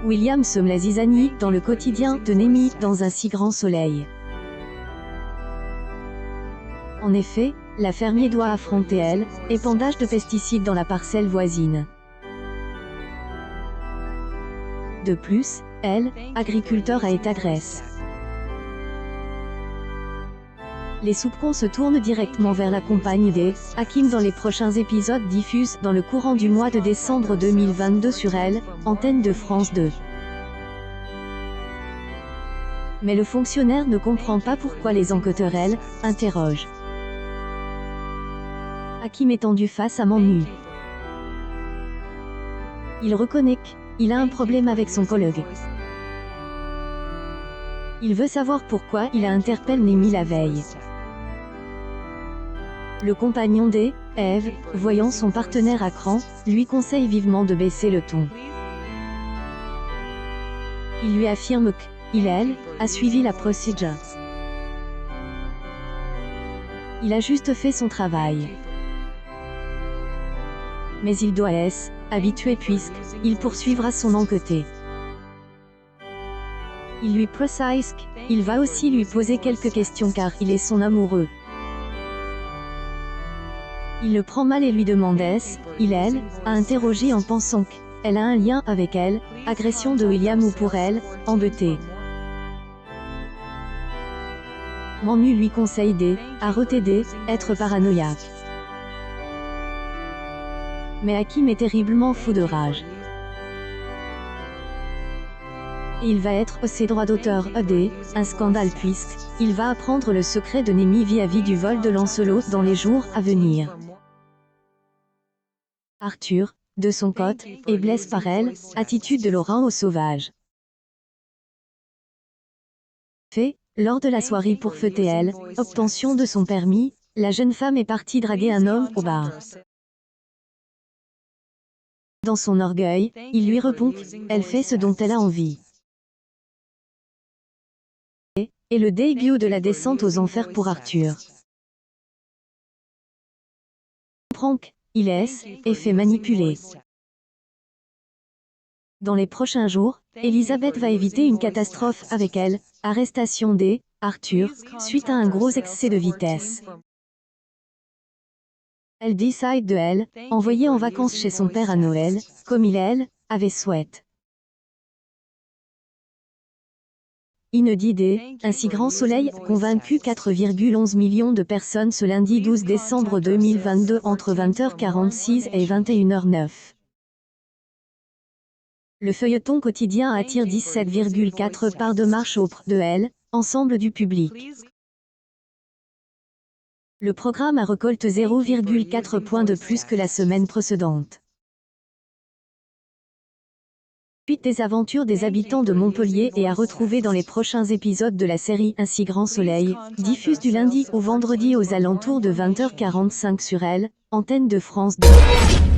William sème la zizanie dans le quotidien de Nemi dans un si grand soleil. En effet, la fermier doit affronter épandage de pesticides dans la parcelle voisine. De plus, agriculteur à agresse. Les soupçons se tournent directement vers la compagne des Hakim dans les prochains épisodes diffusés dans le courant du mois de décembre 2022 sur antenne de France 2. Mais le fonctionnaire ne comprend pas pourquoi les enquêteurs interrogent. Hakim est tendu face à Manu. Il reconnaît qu'il a un problème avec son collègue. Il veut savoir pourquoi il a interpellé Nemi la veille. Le compagnon d'Eve, voyant son partenaire à cran, lui conseille vivement de baisser le ton. Il lui affirme qu'il a suivi la procédure. Il a juste fait son travail. Mais il doit être habitué puisqu'il poursuivra son enquête. Il lui précise qu'il va aussi lui poser quelques questions car il est son amoureux. Il le prend mal et lui demande il a interrogé en pensant qu'elle a un lien avec agression de William ou pour embêter. Manu lui conseille d'arrêter d'être paranoïaque. Mais Hakim est terriblement fou de rage. Et il va être ses droits d'auteur un scandale puisqu'il va apprendre le secret de Nemi vis-à-vis du vol de Lancelot dans les jours à venir. Arthur, de son côté, est blessé par attitude de Laurent au sauvage. Lors de la soirée pour fêter obtention de son permis, la jeune femme est partie draguer un homme au bar. Dans son orgueil, il lui répond qu'elle fait ce dont elle a envie. Et le début de la descente aux enfers pour Arthur. Il comprend qu'il est fait manipuler. Dans les prochains jours, Elisabeth va éviter une catastrophe avec arrestation d'Arthur, suite à un gros excès de vitesse. Elle décide de envoyer en vacances chez son père à Noël, comme il avait souhaité. Inédit un si grand soleil a convaincu 4,11 millions de personnes ce lundi 12 décembre 2022 entre 20h46 et 21h09. Le feuilleton quotidien attire 17,4 parts de marche auprès de ensemble du public. Le programme a récolté 0,4 points de plus que la semaine précédente. Suite des aventures des habitants de Montpellier et à retrouver dans les prochains épisodes de la série Un si grand soleil, diffuse du lundi au vendredi aux alentours de 20h45 sur antenne de France 2.